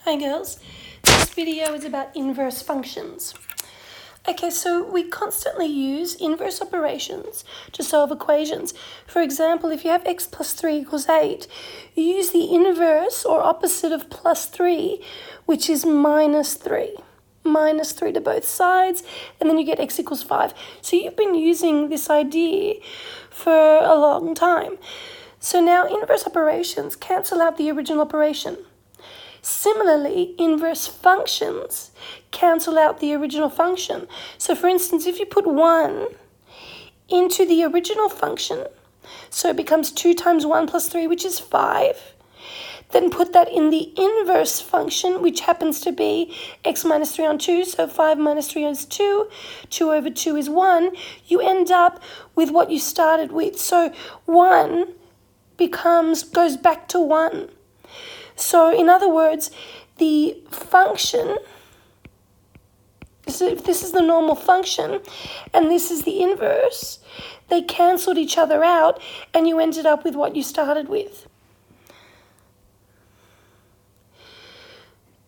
Hi girls, this video is about inverse functions. Okay, so we constantly use inverse operations to solve equations. For example, if you have x plus 3 equals 8, you use the inverse or opposite of plus 3, which is minus 3. Minus 3 to both sides, and then you get x equals 5. So you've been using this idea for a long time. So now inverse operations cancel out the original operation. Similarly, inverse functions cancel out the original function. So for instance, if you put 1 into the original function, so it becomes 2 times 1 plus 3, which is 5, then put that in the inverse function, which happens to be x minus 3 on 2, so 5 minus 3 is 2, 2 over 2 is 1, you end up with what you started with. So 1 goes back to 1. So in other words, the function, so if this is the normal function and this is the inverse, they cancelled each other out and you ended up with what you started with.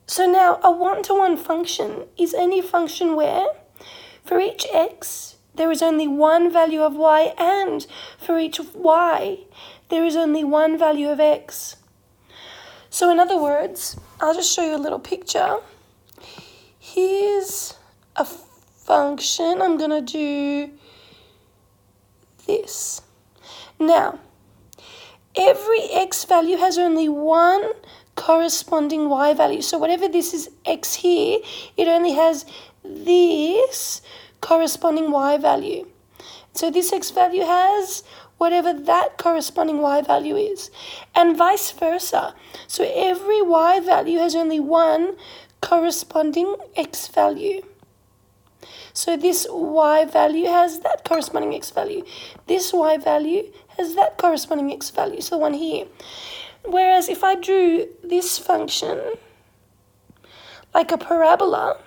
So now a one-to-one function is any function where for each x there is only one value of y, and for each y there is only one value of x. So in other words, I'll just show you a little picture. Here's a function. I'm going to do this. Now, every x value has only one corresponding y value. So whatever this is x here, it only has this corresponding y value. So this x value has whatever that corresponding y value is, and vice versa. So every y value has only one corresponding x value. So this y value has that corresponding x value. This y value has that corresponding x value, so the one here. Whereas if I drew this function like a parabola,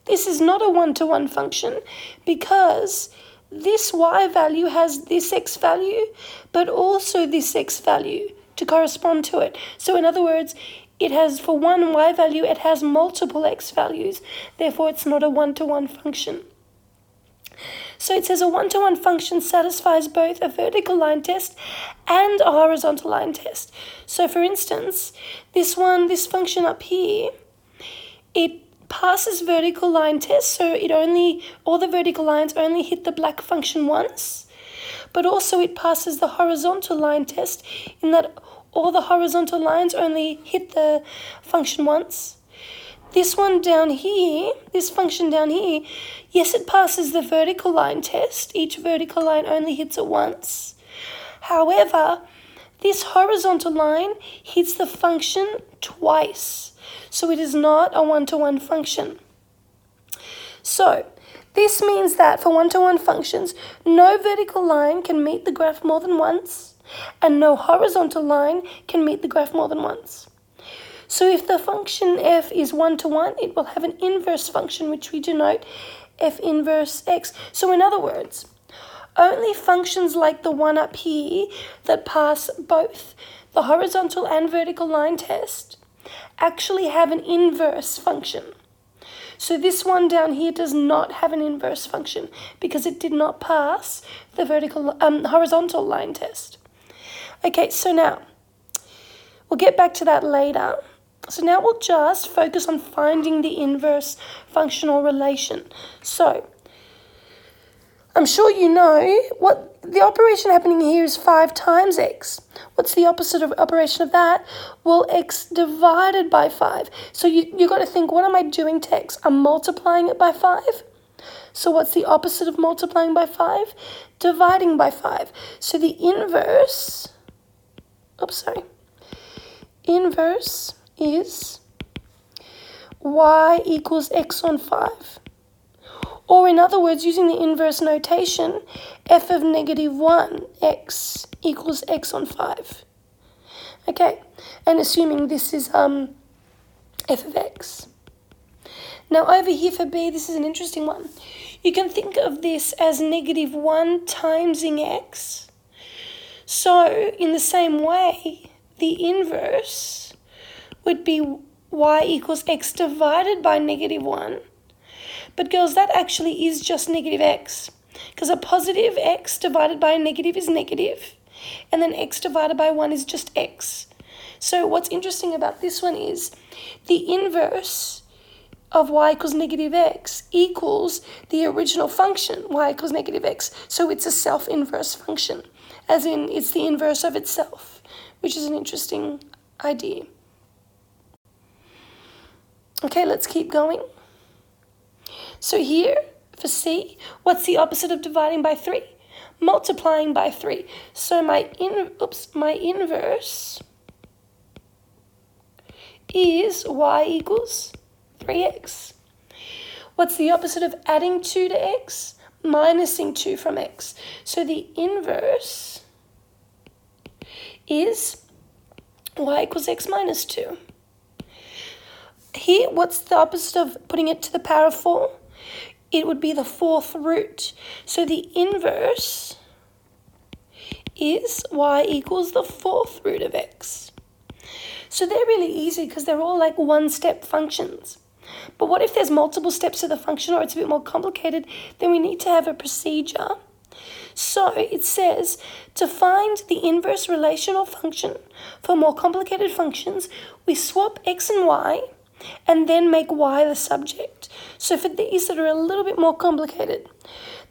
this is not a one-to-one function because this y value has this x value, but also this x value to correspond to it. So in other words, it has, for one y value, it has multiple x values. Therefore, it's not a one-to-one function. So it says a one-to-one function satisfies both a vertical line test and a horizontal line test. So for instance, this function up here, it passes vertical line test, so all the vertical lines only hit the black function once, but also it passes the horizontal line test in that all the horizontal lines only hit the function once. This one down here, this function down here, yes, it passes the vertical line test. Each vertical line only hits it once. However, this horizontal line hits the function twice. So it is not a one-to-one function. So this means that for one-to-one functions, no vertical line can meet the graph more than once, and no horizontal line can meet the graph more than once. So if the function f is one-to-one, it will have an inverse function, which we denote f inverse x. So in other words, only functions like the one up here that pass both the horizontal and vertical line test actually have an inverse function. So this one down here does not have an inverse function because it did not pass the horizontal line test. Okay, so now we'll get back to that later. So now we'll just focus on finding the inverse functional relation. So I'm sure you know what the operation happening here is 5 times x. What's the opposite of operation of that? Well, x divided by 5. So you got to think, what am I doing to x? I'm multiplying it by 5. So what's the opposite of multiplying by 5? Dividing by 5. So the inverse is y equals x on 5. Or in other words, using the inverse notation, f of negative 1, x equals x on 5. Okay, and assuming this is f of x. Now over here for b, this is an interesting one. You can think of this as negative 1 timesing x. So in the same way, the inverse would be y equals x divided by -1. But girls, that actually is just negative x, because a positive x divided by a negative is negative, and then x divided by 1 is just x. So what's interesting about this one is the inverse of y equals negative x equals the original function, y equals negative x. So it's a self-inverse function, as in it's the inverse of itself, which is an interesting idea. Okay, let's keep going. So here, for C, what's the opposite of dividing by 3? Multiplying by 3. So my inverse is y equals 3x. What's the opposite of adding 2 to x? Minusing 2 from x. So the inverse is y equals x minus 2. Here, what's the opposite of putting it to the power of 4? It would be the 4th root. So the inverse is y equals the 4th root of x. So they're really easy because they're all like one-step functions. But what if there's multiple steps to the function, or it's a bit more complicated? Then we need to have a procedure. So it says to find the inverse relational function for more complicated functions, we swap x and y and then make y the subject. So for these that are a little bit more complicated,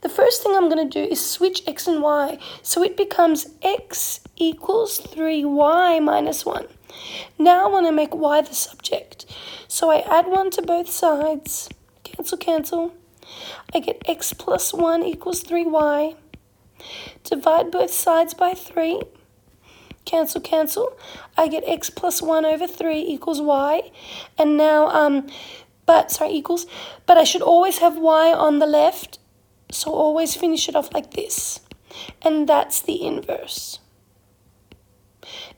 the first thing I'm going to do is switch x and y. So it becomes x equals 3y minus 1. Now I want to make y the subject. So I add 1 to both sides. Cancel, cancel. I get x plus 1 equals 3y. Divide both sides by 3. Cancel, cancel. I get x plus 1 over 3 equals y. And now, but I should always have y on the left. So always finish it off like this. And that's the inverse.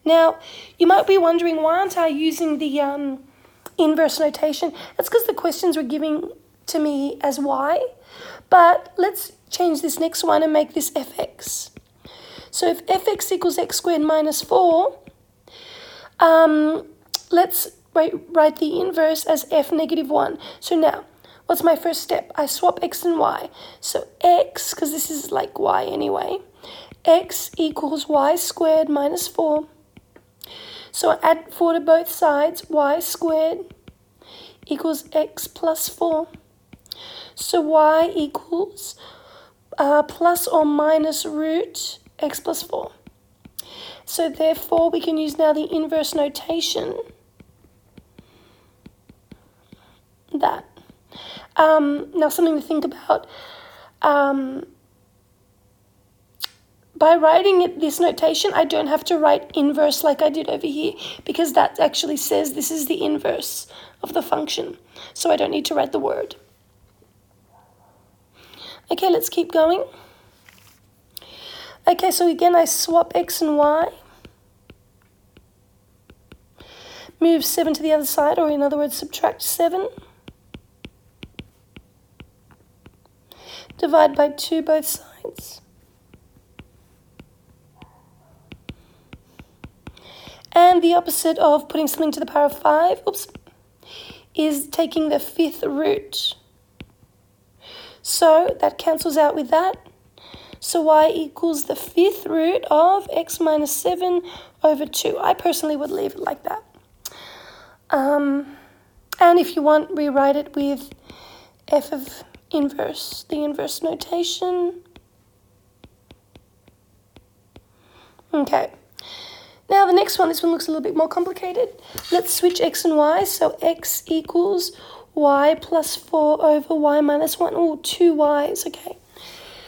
Now, you might be wondering, why aren't I using the inverse notation? That's because the questions were giving to me as y. But let's change this next one and make this fx. So if fx equals x squared minus 4, let's write the inverse as f negative 1. So now, what's my first step? I swap x and y. So x, because this is like y anyway, x equals y squared minus 4. So I add 4 to both sides, y squared equals x plus 4. So y equals plus or minus root x plus 4. So therefore we can use now the inverse notation. That. Now something to think about. By writing this notation, I don't have to write inverse like I did over here, because that actually says this is the inverse of the function. So I don't need to write the word. Okay, let's keep going. Okay, so again, I swap x and y. Move 7 to the other side, or in other words, subtract 7. Divide by 2 both sides. And the opposite of putting something to the power of 5, is taking the 5th root. So that cancels out with that. So y equals the 5th root of x minus 7 over 2. I personally would leave it like that. And if you want, rewrite it with f of inverse, the inverse notation. Okay. Now the next one, this one looks a little bit more complicated. Let's switch x and y. So x equals y plus 4 over y minus 1. Oh, 2 y's, okay.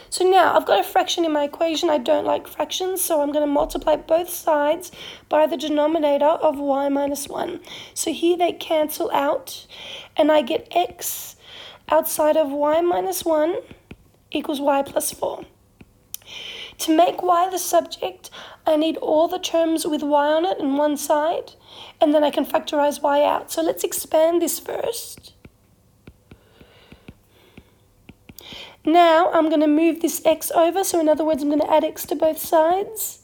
So now I've got a fraction in my equation. I don't like fractions, so I'm going to multiply both sides by the denominator of y minus 1. So here they cancel out, and I get x outside of y minus 1 equals y plus 4. To make y the subject, I need all the terms with y on it on one side, and then I can factorize y out. So let's expand this first. Now I'm going to move this x over, so in other words, I'm going to add x to both sides.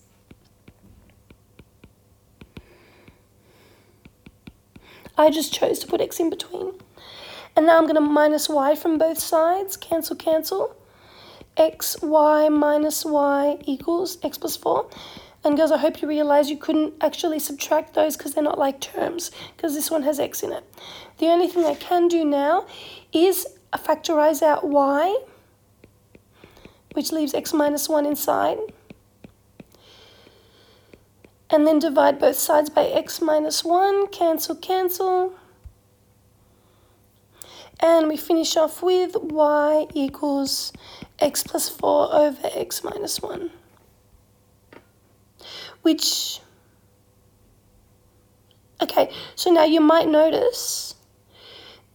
I just chose to put x in between. And now I'm going to minus y from both sides. Cancel, cancel. X, y minus y equals x plus 4. And girls, I hope you realize you couldn't actually subtract those because they're not like terms, because this one has x in it. The only thing I can do now is factorize out y, which leaves x minus 1 inside. And then divide both sides by x minus 1. Cancel, cancel. And we finish off with y equals x plus 4 over x minus 1. Which, okay, so now you might notice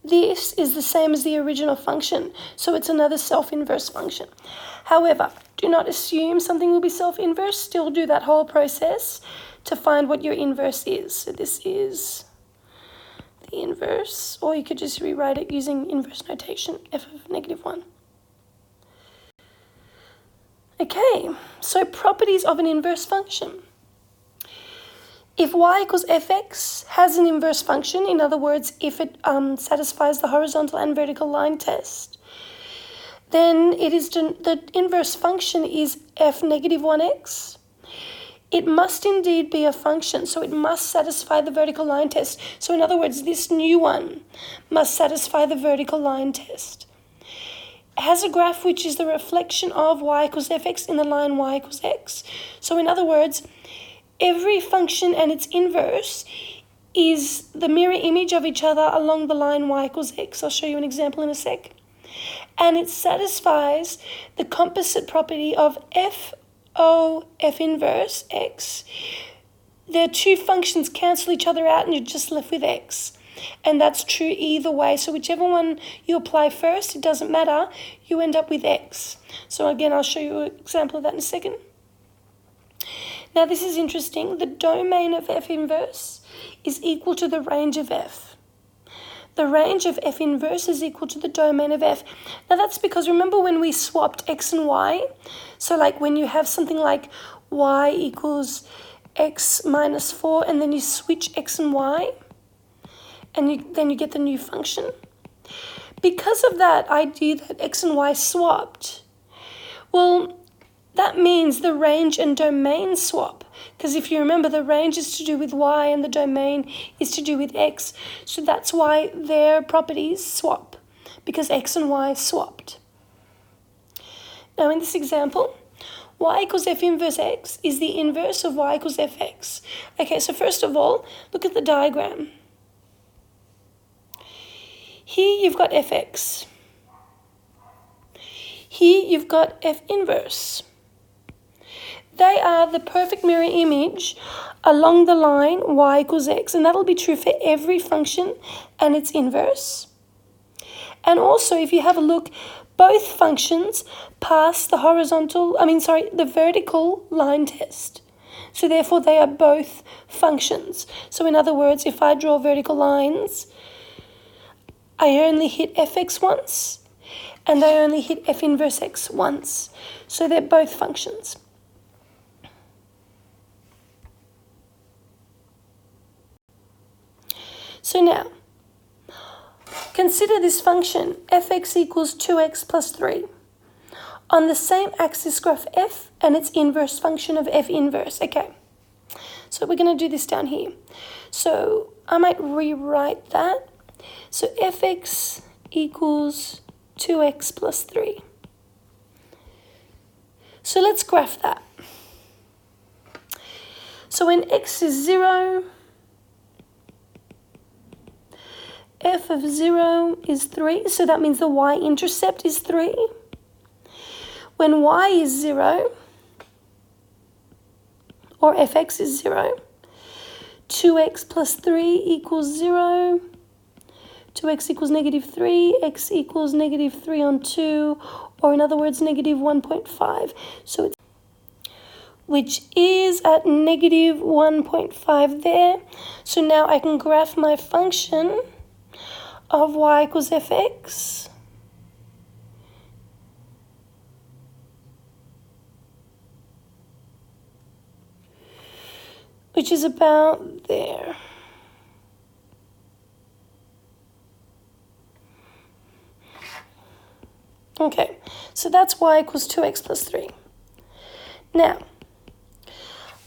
this is the same as the original function, so it's another self-inverse function. However, do not assume something will be self-inverse. Still do that whole process to find what your inverse is. So this is the inverse, or you could just rewrite it using inverse notation, f of -1. Okay, so properties of an inverse function. If y equals fx has an inverse function, in other words, if it satisfies the horizontal and vertical line test, then the inverse function is f -1x. It must indeed be a function, so it must satisfy the vertical line test. So in other words, this new one must satisfy the vertical line test. It has a graph which is the reflection of y equals fx in the line y equals x. So in other words, every function and its inverse is the mirror image of each other along the line y equals x. I'll show you an example in a sec. And it satisfies the composite property of f inverse x. The two functions cancel each other out and you're just left with x. And that's true either way. So whichever one you apply first, it doesn't matter, you end up with x. So again, I'll show you an example of that in a second. Now this is interesting. The domain of f inverse is equal to the range of f. The range of f inverse is equal to the domain of f. Now that's because remember when we swapped x and y? So like when you have something like y equals x minus 4 and then you switch x and y and then you get the new function. Because of that idea that x and y swapped, well, that means the range and domain swap. Because if you remember, the range is to do with y and the domain is to do with x. So that's why their properties swap, because x and y swapped. Now in this example, y equals f inverse x is the inverse of y equals fx. Okay, so first of all, look at the diagram. Here you've got fx. Here you've got f inverse. They are the perfect mirror image along the line y equals x, and that'll be true for every function and its inverse. And also, if you have a look, both functions pass the the vertical line test. So therefore, they are both functions. So in other words, if I draw vertical lines, I only hit fx once, and I only hit f inverse x once. So they're both functions. So now, consider this function, fx equals 2x plus 3. On the same axis graph f and its inverse function of f inverse. Okay, so we're going to do this down here. So I might rewrite that. So fx equals 2x plus 3. So let's graph that. So when x is 0, f of 0 is 3, so that means the y-intercept is 3. When y is 0, or fx is 0, 2x plus 3 equals 0, 2x equals -3, x equals -3 on 2, or in other words, -1.5. So it's which is at -1.5 there. So now I can graph my function of y equals fx. Which is about there. Okay, so that's y equals 2x plus 3. Now,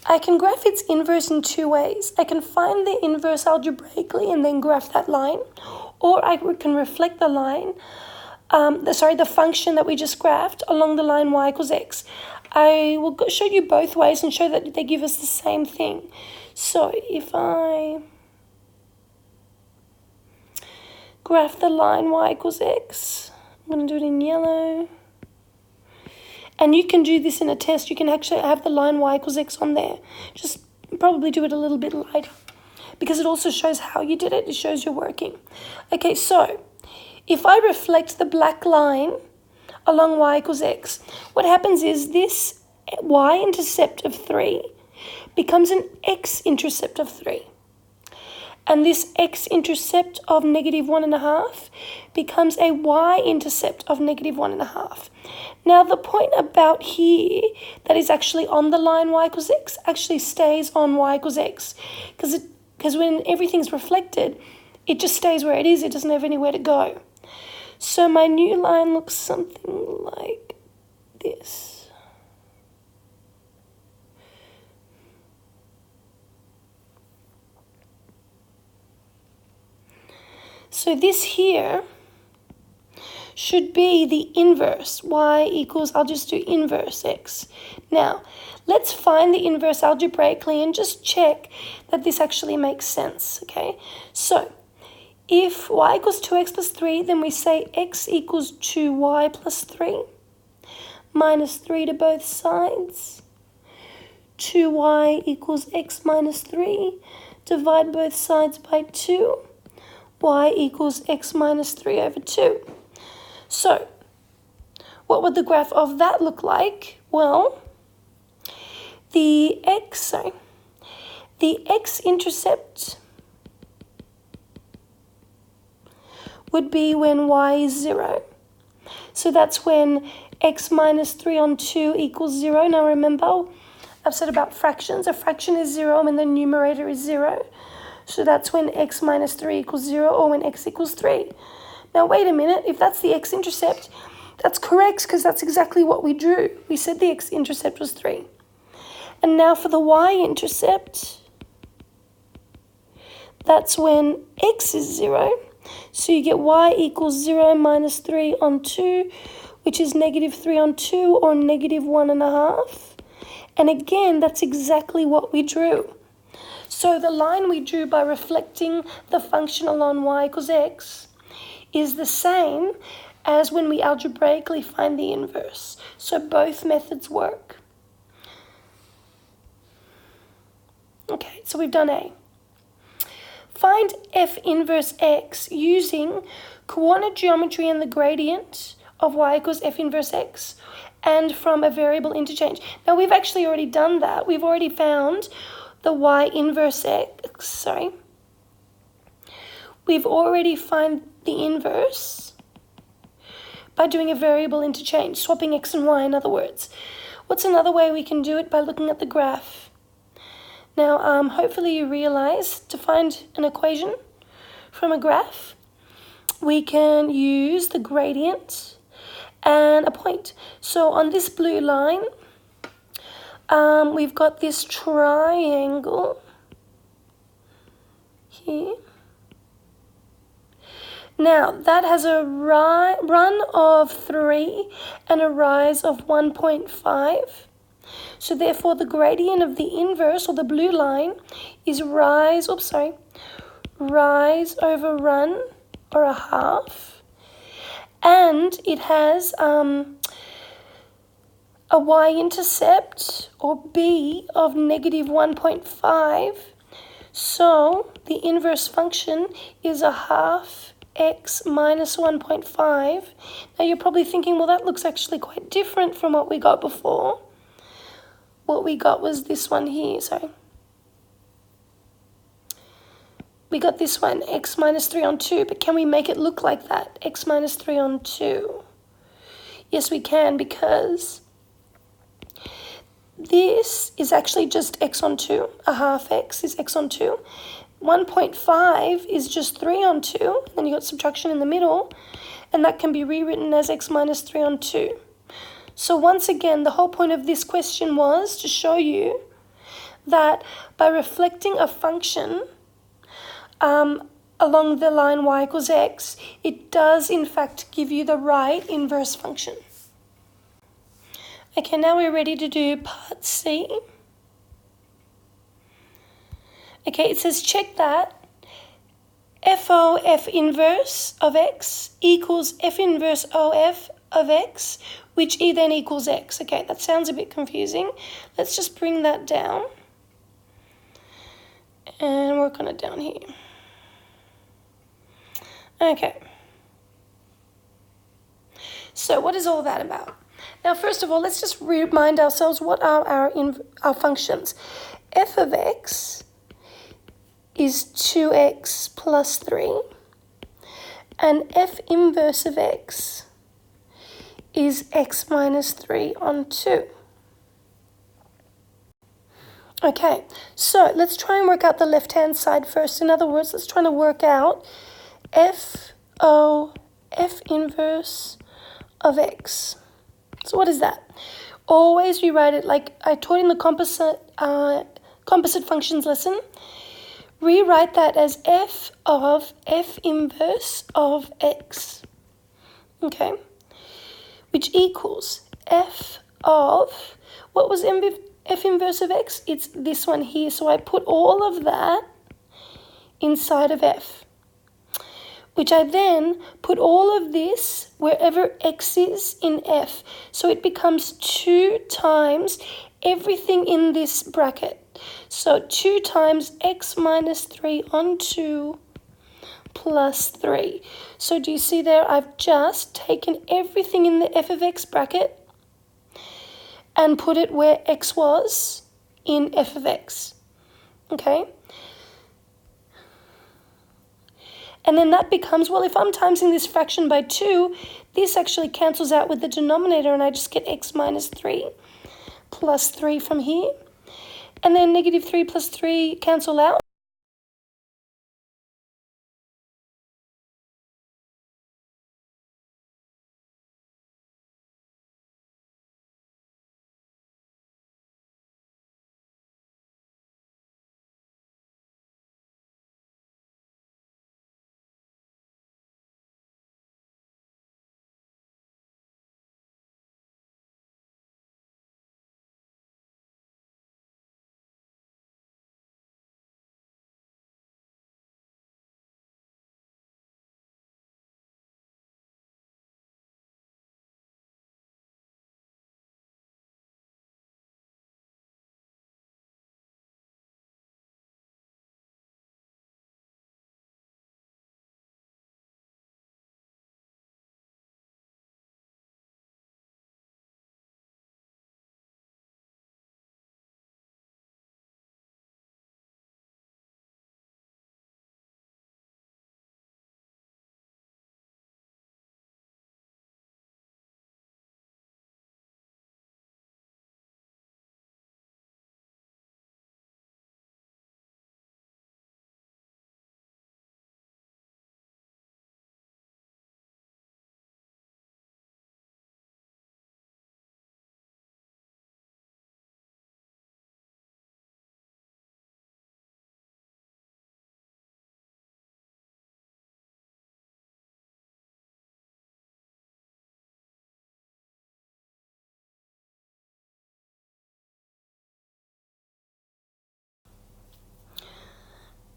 I can graph its inverse in two ways. I can find the inverse algebraically and then graph that line, or I can reflect the line, the function that we just graphed along the line y equals x. I will show you both ways and show that they give us the same thing. So if I graph the line y equals x, I'm going to do it in yellow. And you can do this in a test. You can actually have the line y equals x on there. Just probably do it a little bit lighter, because it also shows how you did it. It shows you're working. Okay, so if I reflect the black line along y equals x, what happens is this y-intercept of 3 becomes an x-intercept of 3. And this x-intercept of -1.5 becomes a y-intercept of -1.5. Now, the point about here that is actually on the line y equals x actually stays on y equals x, because when everything's reflected, it just stays where it is. It doesn't have anywhere to go. So my new line looks something like this. So this here should be the inverse. Y equals, I'll just do inverse x. Now, let's find the inverse algebraically and just check that this actually makes sense, okay? So, if y equals 2x plus 3, then we say x equals 2y plus 3, minus 3 to both sides. 2y equals x minus 3, divide both sides by 2. Y equals x minus 3 over 2. So, what would the graph of that look like? Well, the x-intercept would be when y is 0. So that's when x minus 3 on 2 equals 0. Now remember, I've said about fractions. A fraction is 0 when the numerator is 0. So that's when x minus 3 equals 0, or when x equals 3. Now wait a minute, if that's the x-intercept, that's correct, because that's exactly what we drew. We said the x-intercept was 3. And now for the y-intercept, that's when x is 0. So you get y equals 0 minus 3 on 2, which is -3 on 2, or -1.5. And again, that's exactly what we drew. So the line we drew by reflecting the function along y equals x is the same as when we algebraically find the inverse. So both methods work. Okay, so we've done A. Find f inverse x using coordinate geometry and the gradient of y equals f inverse x, and from a variable interchange. Now we've actually already done that. We've already found the y inverse x, We've already found the inverse by doing a variable interchange, swapping x and y in other words. What's another way we can do it? By looking at the graph. Now, hopefully you realize to find an equation from a graph, we can use the gradient and a point. So on this blue line, we've got this triangle here. Now, that has a run of 3 and a rise of 1.5. So therefore, the gradient of the inverse, or the blue line, is rise over run, or a half. And it has a y-intercept, or b, of -1.5. So the inverse function is a half x minus 1.5. Now you're probably thinking, well, that looks actually quite different from what we got before. What we got was this one here, we got this one, x minus 3 on 2, but can we make it look like that, x minus 3 on 2? Yes, we can, because this is actually just x on 2, a half x is x on 2. 1.5 is just 3 on 2, then you got subtraction in the middle, and that can be rewritten as x minus 3 on 2. So once again, the whole point of this question was to show you that by reflecting a function along the line y equals x, it does in fact give you the right inverse function. Okay, now we're ready to do part C. Okay, it says check that FO F inverse of x equals F inverse OF of x, which E then equals x. Okay, that sounds a bit confusing. Let's just bring that down and work on it down here. Okay. So what is all that about? Now, first of all, let's just remind ourselves what are our functions. F of x is 2x plus 3, and F inverse of x is x minus 3 on 2. Okay, so let's try and work out the left-hand side first. In other words, let's try to work out F inverse of x. So what is that? Always rewrite it like I taught in the composite functions lesson. Rewrite that as f of f inverse of x. Okay, which equals f of, what was f inverse of x? It's this one here. So I put all of that inside of f, which I then put all of this wherever x is in f. So it becomes 2 times everything in this bracket. So 2 times x minus 3 on 2 plus 3. So do you see there, I've just taken everything in the f of x bracket and put it where x was in f of x. Okay? And then that becomes, well, if I'm timesing this fraction by 2, this actually cancels out with the denominator and I just get x minus 3 plus 3 from here. And then negative 3 plus 3 cancel out.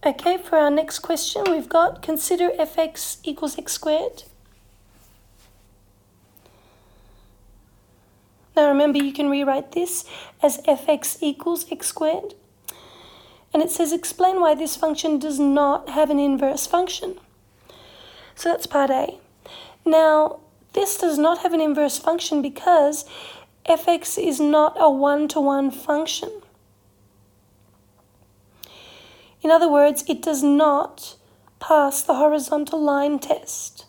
Okay, for our next question, we've got consider fx equals x squared. Now remember, you can rewrite this as fx equals x squared. And it says explain why this function does not have an inverse function. So that's part A. Now, this does not have an inverse function because fx is not a one-to-one function. In other words, it does not pass the horizontal line test.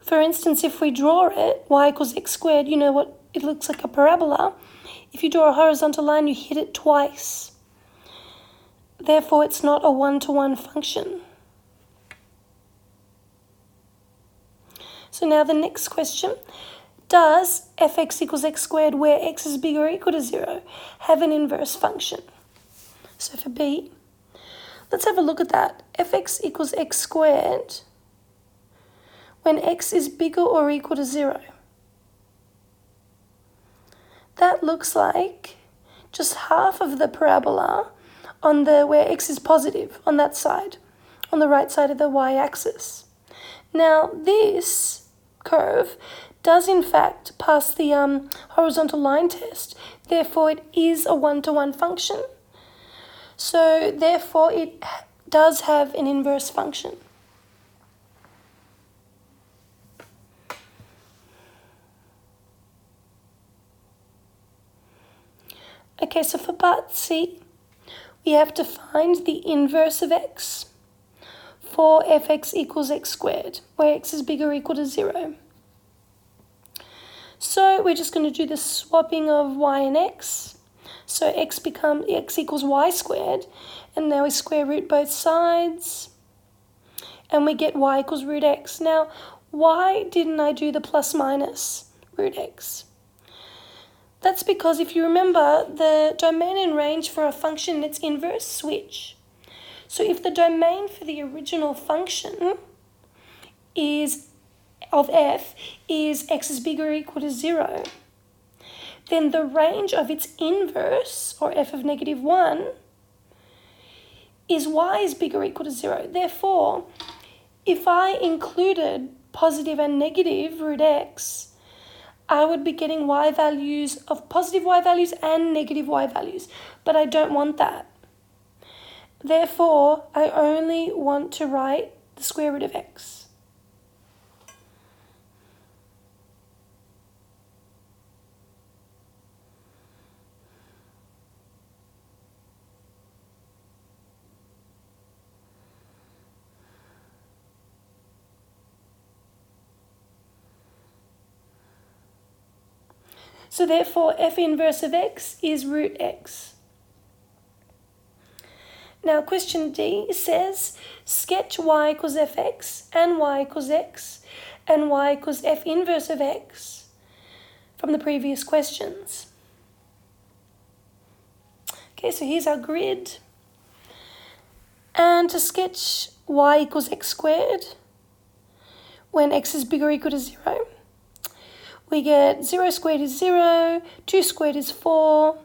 For instance, if we draw it, y equals x squared, you know what? It looks like a parabola. If you draw a horizontal line, you hit it twice. Therefore, it's not a one-to-one function. So now the next question. Does fx equals x squared, where x is bigger or equal to 0, have an inverse function? So for B, let's have a look at that. Fx equals x squared when x is bigger or equal to 0. That looks like just half of the parabola on the where x is positive, on that side, on the right side of the y-axis. Now this curve does in fact pass the horizontal line test, therefore it is a one-to-one function. So therefore it does have an inverse function. Okay, so for part C, we have to find the inverse of x for fx equals x squared, where x is bigger or equal to 0. So we're just going to do the swapping of y and x. So x equals y squared, and now we square root both sides, and we get y equals root x. Now, why didn't I do the plus minus root x? That's because if you remember, the domain and range for a function and its inverse switch. So if the domain for the original function of f is x is bigger or equal to 0, then the range of its inverse, or f of negative 1, is y is bigger or equal to 0. Therefore, if I included positive and negative root x, I would be getting y values of positive y values and negative y values, but I don't want that. Therefore, I only want to write the square root of x. So therefore, f inverse of x is root x. Now question D says, sketch y equals fx and y equals x and y equals f inverse of x from the previous questions. Okay, so here's our grid. And to sketch y equals x squared, when x is bigger or equal to 0, we get 0 squared is 0, 2 squared is 4,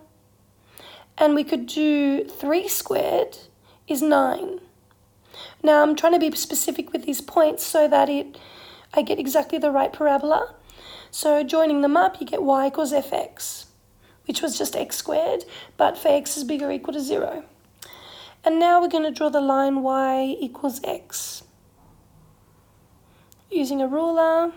and we could do 3 squared is 9. Now I'm trying to be specific with these points so that I get exactly the right parabola. So joining them up, you get y equals fx, which was just x squared, but for x is bigger or equal to 0. And now we're going to draw the line y equals x using a ruler.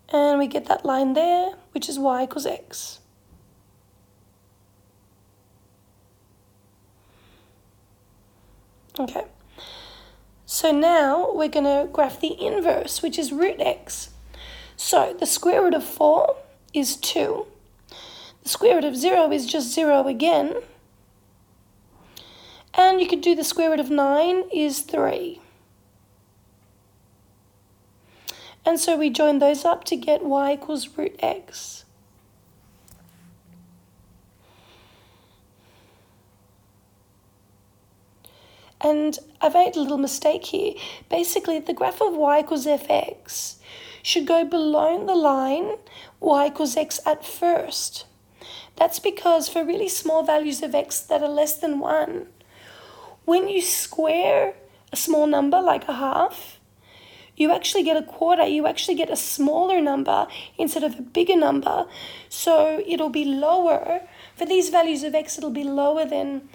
And we get that line there, which is y equals x. Okay, so now we're going to graph the inverse, which is root x. So the square root of 4 is 2. The square root of 0 is just 0 again. And you could do the square root of 9 is 3. And so we join those up to get y equals root x. And I've made a little mistake here. Basically, the graph of y equals fx should go below the line y equals x at first. That's because for really small values of x that are less than 1, when you square a small number like a half, you actually get a quarter. You actually get a smaller number instead of a bigger number. So it'll be lower. For these values of x, it'll be lower than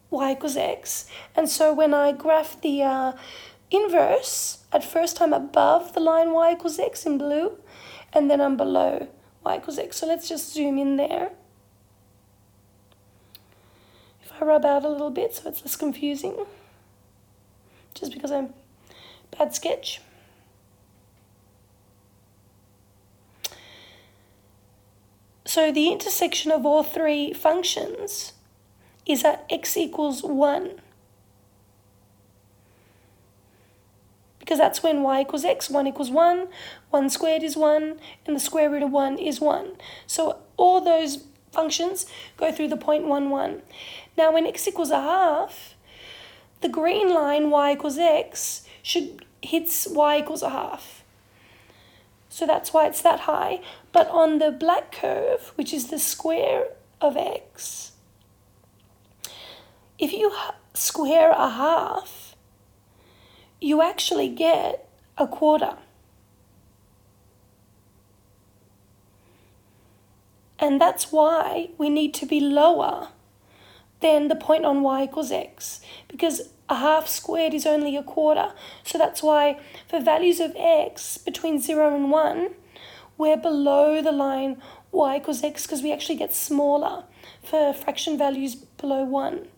y equals x. And so when I graph the inverse, at first I'm above the line y equals x in blue, and then I'm below y equals x. So let's just zoom in there. If I rub out a little bit so it's less confusing. just because I'm bad sketch. So the intersection of all three functions is at x equals 1. Because that's when y equals x, 1 equals 1, 1 squared is 1, and the square root of 1 is 1. So all those functions go through the point 1, 1. Now when x equals a half, the green line y equals x hits y equals a half. So that's why it's that high. But on the black curve, which is the square of x, if you square a half, you actually get a quarter. And that's why we need to be lower than the point on y equals x, because a half squared is only a quarter. So that's why for values of x between 0 and 1, we're below the line y equals x, because we actually get smaller for fraction values below 1.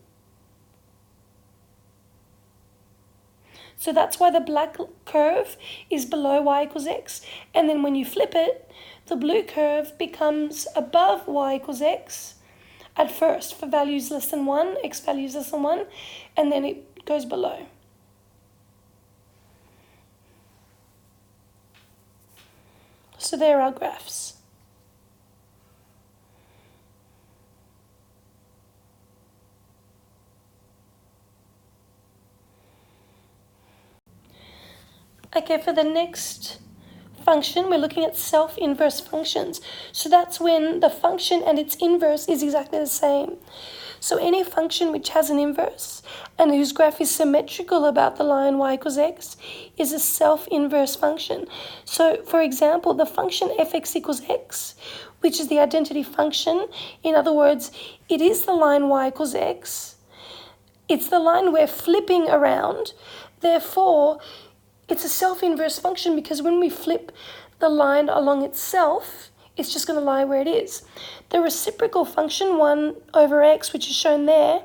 So that's why the black curve is below y equals x. And then when you flip it, the blue curve becomes above y equals x at first for values less than 1, x values less than 1, and then it goes below. So there are our graphs. Okay, for the next function, we're looking at self-inverse functions. So that's when the function and its inverse is exactly the same. So any function which has an inverse and whose graph is symmetrical about the line y equals x is a self-inverse function. So for example, the function fx equals x, which is the identity function, in other words, it is the line y equals x. It's the line we're flipping around. Therefore, it's a self-inverse function because when we flip the line along itself, it's just going to lie where it is. The reciprocal function, 1 over x, which is shown there,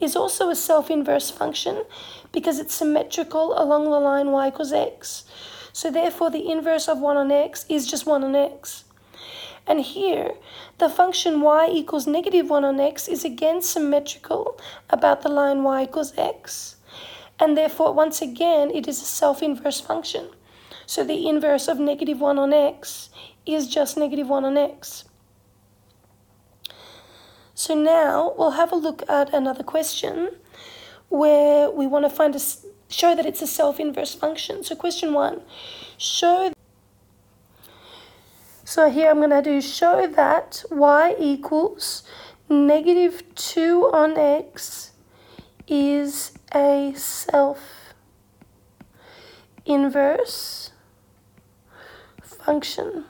is also a self-inverse function because it's symmetrical along the line y equals x. So therefore, the inverse of 1 on x is just 1 on x. And here, the function y equals negative 1 on x is again symmetrical about the line y equals x. And therefore, once again, it is a self-inverse function. So the inverse of negative 1 on x is just negative 1 on x. So now we'll have a look at another question where we want to show that it's a self-inverse function. So question 1, so here I'm going to do show that y equals negative 2 on x is a self-inverse function.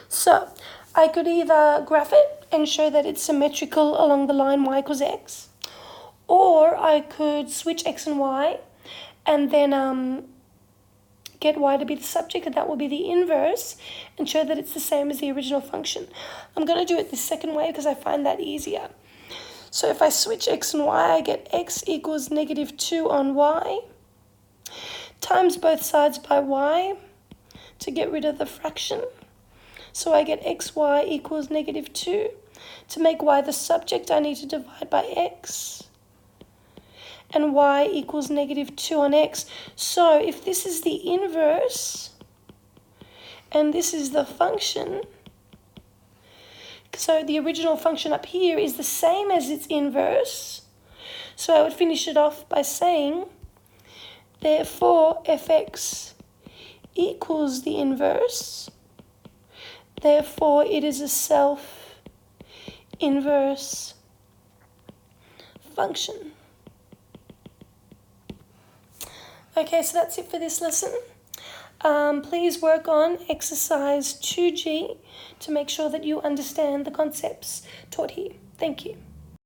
So I could either graph it and show that it's symmetrical along the line y equals x, or I could switch x and y and then get y to be the subject, and that will be the inverse, and show that it's the same as the original function. I'm going to do it the second way because I find that easier. So if I switch x and y, I get x equals negative 2 on y, times both sides by y to get rid of the fraction. So I get xy equals negative 2. To make y the subject, I need to divide by x. And y equals negative 2 on x. So if this is the inverse, and this is the function, so the original function up here is the same as its inverse. So I would finish it off by saying, therefore, fx equals the inverse. Therefore, it is a self-inverse function. Okay, so that's it for this lesson. Please work on exercise 2G to make sure that you understand the concepts taught here. Thank you.